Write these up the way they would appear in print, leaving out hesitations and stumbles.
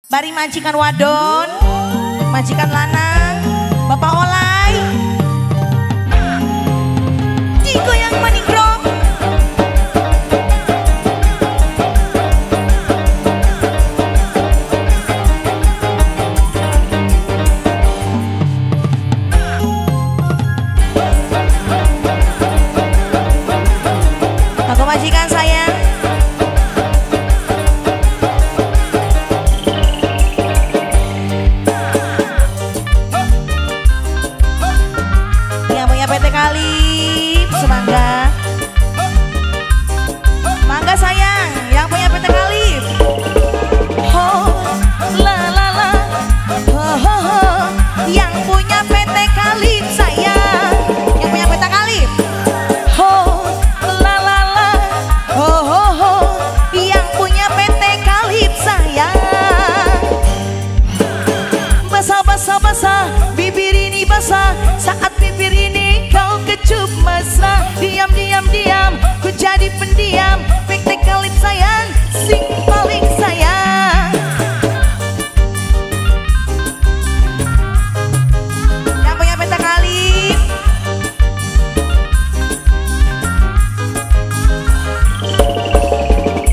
Bari majikan wadon, majikan lanang, bapak olai, digoyang manigrong. Aku majikan sayang. PT Kalip, semangga. Mangga sayang, yang punya PT Kalip. Ho, la la la. Ho ho ho. Yang punya PT Kalip sayang. Yang punya PT Kalip. Ho, la la la. Ho ho ho. Yang punya PT Kalip sayang. Basah basah basah, bibir ini basah. Saat bibir ini kau kecup mesra. Diam diam diam, ku jadi pendiam. PT Kalip sayang, sing paling sayang. Yang punya PT Kalip.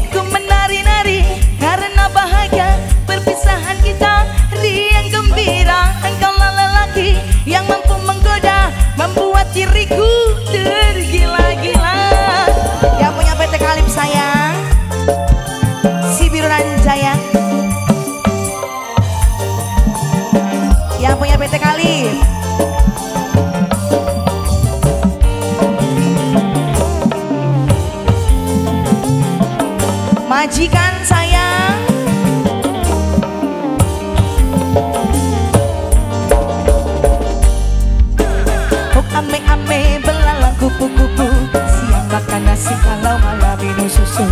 Ku menari-nari karena bahagia. Perpisahan kita riang gembira. Engkaulah lelaki yang mampu menggoda, membuat diriku tergila-gila. Yang punya PT Kalip sayang, si biru Ranjaya. Yang punya PT Kalip. Majikan sayang. Ame-ame belalang kupu-kupu, siang makan nasi kalau malam minum susu.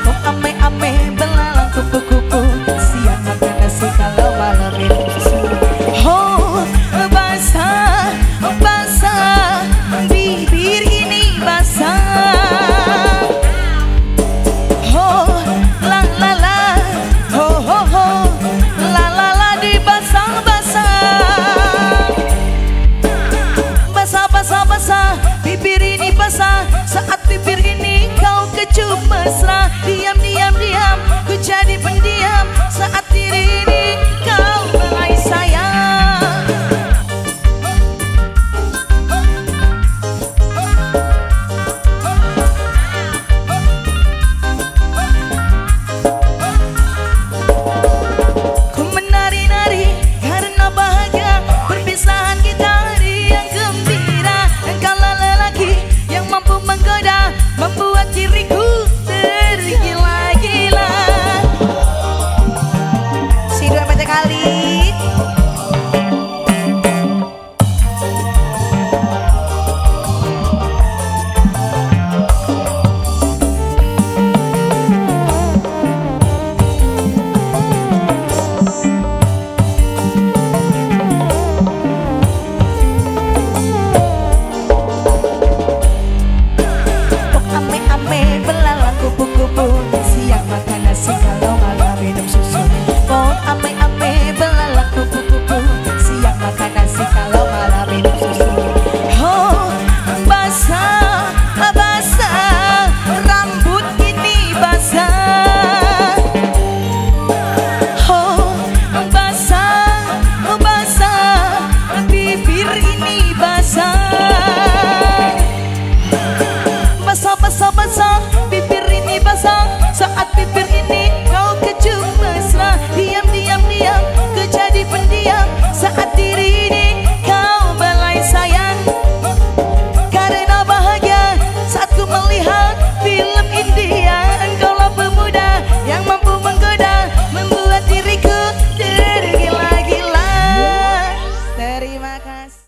Oh ame-ame belalang kupu-kupu, siang makan nasi kalau malam minum susu. Oh basah, basah, bibir ini basah. Oh la la la, oh ho ho, la la la di basah-basah. Basah, bibir ini basah. Saat bibir ini kau kecup mesra. Diam, diam, diam, ku jadi pendiam. Saat diri ini kau mulai sayang. Ku menari-nari karena bahagia. Perpisahan kita riang gembira. Engkaulah lelaki yang mampu menggoda, membuat diriku tergila-gila. Si dua PT Kalip. Ame-ame belalang kupu-kupu, siang makan nasi kalau malam minum susu. Oh ame-ame belalang kupu-kupu, siang makan nasi kalau malam minum susu. Oh basah, basah, rambut ini basah. Oh basah, basah, bibir ini basah. Basah, basah, basah.